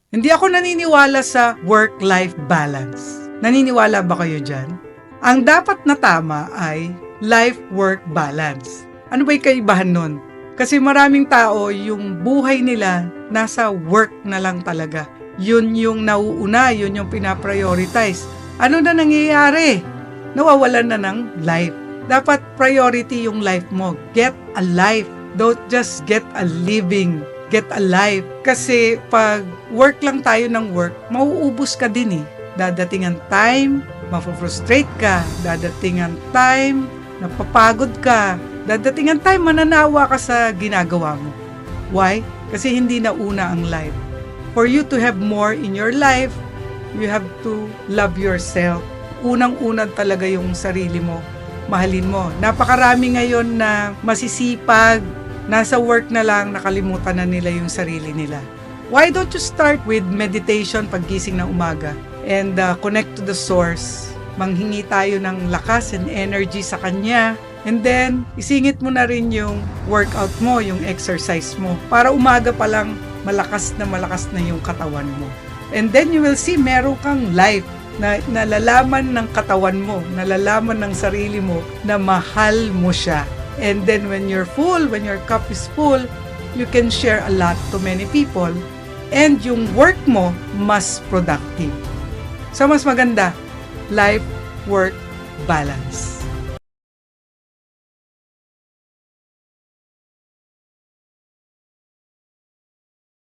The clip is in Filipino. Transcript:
Hindi ako naniniwala sa work-life balance. Naniniwala ba kayo dyan? Ang dapat na tama ay life-work balance. Ano ba yung kaibahan nun? Kasi maraming tao, yung buhay nila nasa work na lang talaga. Yun yung nauuna, yun yung pinaprioritize. Ano na nangyayari? Nawawalan na ng life. Dapat priority yung life mo. Get a life. Don't just get a living. Get a life. Kasi pag work lang tayo ng work, mauubos ka din eh. Dadating ang time, mapufrustrate ka. Dadating ang time, napapagod ka. Dadating ang time, mananawa ka sa ginagawa mo. Why? Kasi hindi na una ang life. For you to have more in your life, you have to love yourself. Unang-unang talaga yung sarili mo. Mahalin mo. Napakarami ngayon na masisipag, nasa work na lang, nakalimutan na nila yung sarili nila. Why don't you start with meditation paggising ng umaga and connect to the source? Manghingi tayo ng lakas and energy sa Kanya. And then, isingit mo na rin yung workout mo, yung exercise mo. Para umaga pa lang, malakas na yung katawan mo. And then you will see, meron kang life na nalalaman ng katawan mo, nalalaman ng sarili mo na mahal mo siya. And then when you're full, when your cup is full, you can share a lot to many people. And yung work mo, mas productive. So mas maganda, life-work balance.